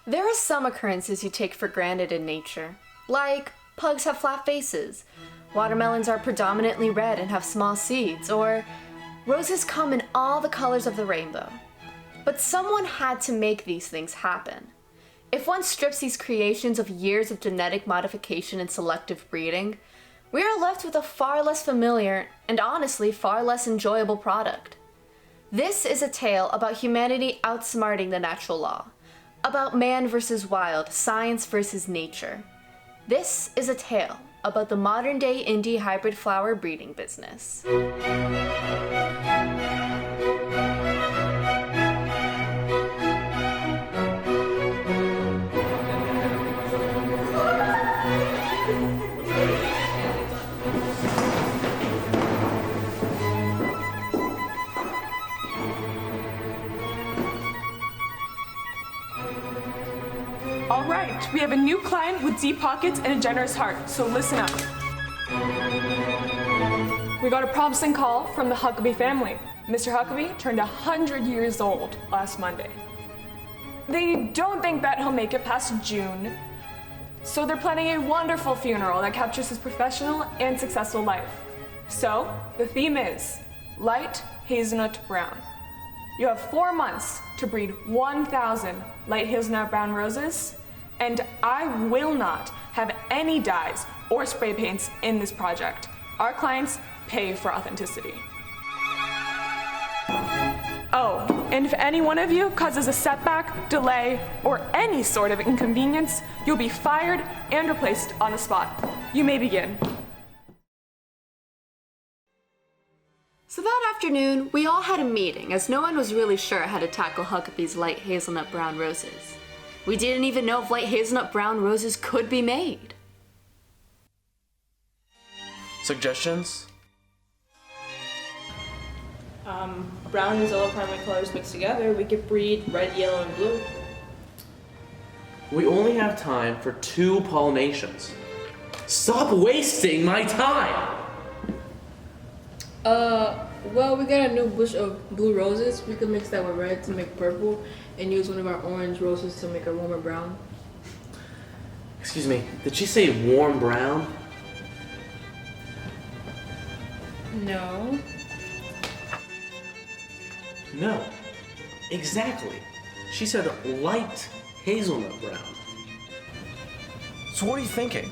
There are some occurrences you take for granted in nature, like pugs have flat faces, watermelons are predominantly red and have small seeds, or roses come in all the colors of the rainbow. But someone had to make these things happen. If one strips these creations of years of genetic modification and selective breeding, we are left with a far less familiar and honestly far less enjoyable product. This is a tale about humanity outsmarting the natural law, about man versus wild, science versus nature. This is a tale about the modern-day indie hybrid flower breeding business. All right, we have a new client with deep pockets and a generous heart, so listen up. We got a promising call from the Huckabee family. Mr. Huckabee turned 100 years old last Monday. They don't think that he'll make it past June, so they're planning a wonderful funeral that captures his professional and successful life. So, the theme is Light Hazelnut Brown. You have 4 months to breed 1,000 light hazelnut brown roses, and I will not have any dyes or spray paints in this project. Our clients pay for authenticity. Oh, and if any one of you causes a setback, delay, or any sort of inconvenience, you'll be fired and replaced on the spot. You may begin. So that afternoon, we all had a meeting as no one was really sure how to tackle Huckabee's light hazelnut brown roses. We didn't even know if light hazelnut brown roses could be made. Suggestions? Brown and yellow primary colors mixed together, we could breed red, yellow, and blue. We only have time for 2 pollinations. Stop wasting my time! Well, we got a new bush of blue roses. We could mix that with red to make purple and use one of our orange roses to make a warmer brown. Excuse me, did she say warm brown? No. No. Exactly. She said light hazelnut brown. So what are you thinking?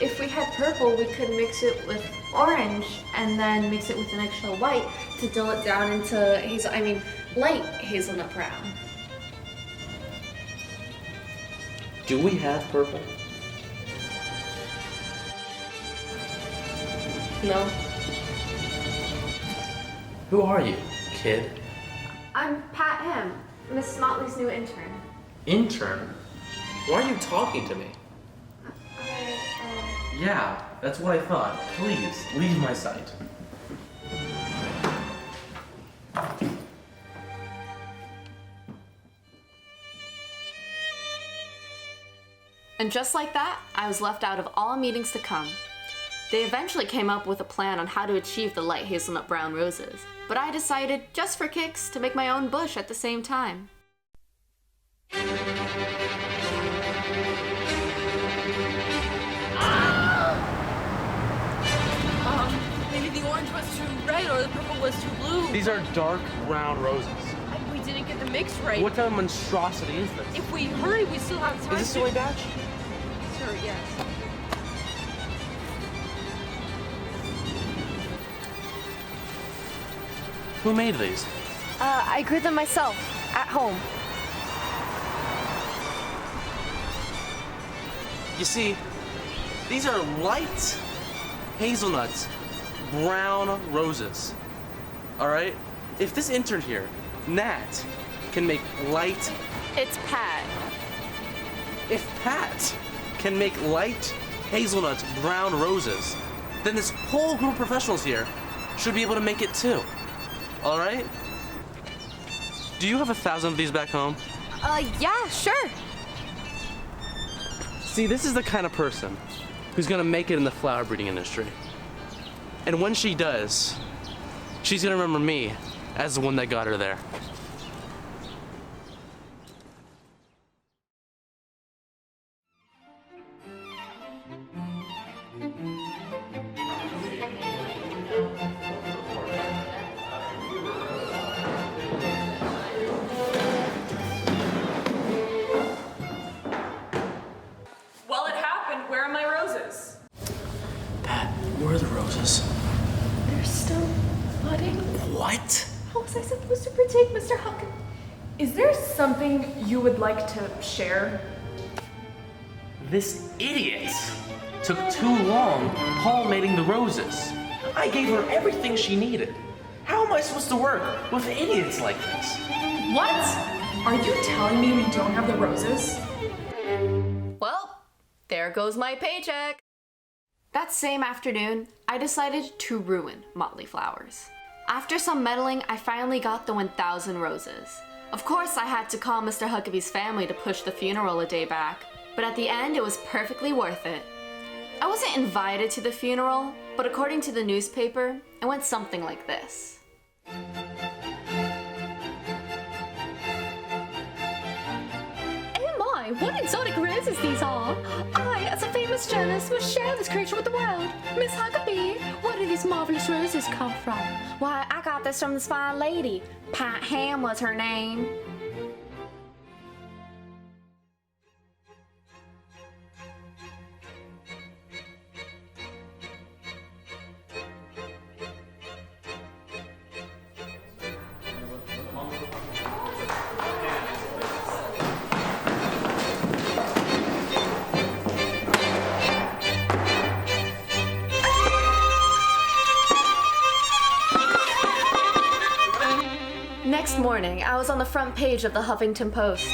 If we had purple, we could mix it with orange and then mix it with an extra white to dill it down into light hazelnut brown. Do we have purple? No. Who are you, kid? I'm Pat Him, Miss Motley's new intern. Intern? Why are you talking to me? Yeah, that's what I thought. Please, leave my sight. And just like that, I was left out of all meetings to come. They eventually came up with a plan on how to achieve the light hazelnut brown roses, but I decided, just for kicks, to make my own bush at the same time. Maybe the orange was too red or the purple was too blue. These are dark brown roses. We didn't get the mix right. What kind of monstrosity is this? If we hurry, we still have time. Is this soy batch? Sure, yes. Who made these? I grew them myself, at home. You see, these are light hazelnut brown roses. All right? If this intern here, Nat, can make light... It's Pat. If Pat can make light hazelnut brown roses, then this whole group of professionals here should be able to make it too. All right? Do you have 1,000 of these back home? Yeah, sure. See, this is the kind of person who's gonna make it in the flower breeding industry. And when she does, she's gonna remember me as the one that got her there. What? How was I supposed to protect Mr. Huckabee? Is there something you would like to share? This idiot took too long pollinating the roses. I gave her everything she needed. How am I supposed to work with idiots like this? What? Are you telling me we don't have the roses? Well, there goes my paycheck. That same afternoon, I decided to ruin Motley Flowers. After some meddling, I finally got the 1,000 roses. Of course, I had to call Mr. Huckabee's family to push the funeral a day back, but at the end, it was perfectly worth it. I wasn't invited to the funeral, but according to the newspaper, it went something like this. Oh my, what exotic roses these are! I, as a famous journalist, must share this creature with the world. Miss Huckabee, where do these marvelous roses come from? Why, I got this from this fine lady. Pat Ham was her name. Next morning, I was on the front page of the Huffington Post.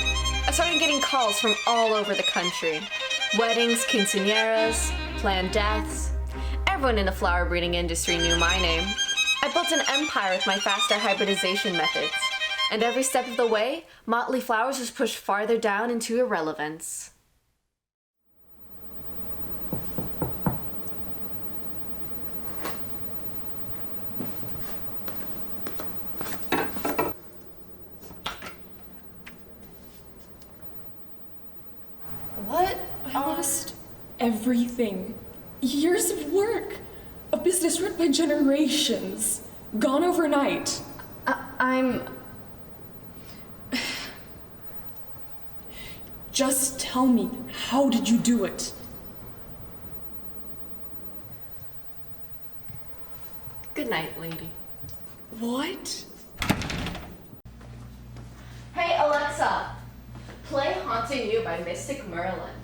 I started getting calls from all over the country. Weddings, quinceañeras, planned deaths. Everyone in the flower breeding industry knew my name. I built an empire with my faster hybridization methods. And every step of the way, Motley Flowers was pushed farther down into irrelevance. What? I lost everything. Years of work. A business run by generations. Gone overnight. I'm... Just tell me, how did you do it? Good night, lady. What? Hey, Alexa. Play Haunting You by Mystic Merlin.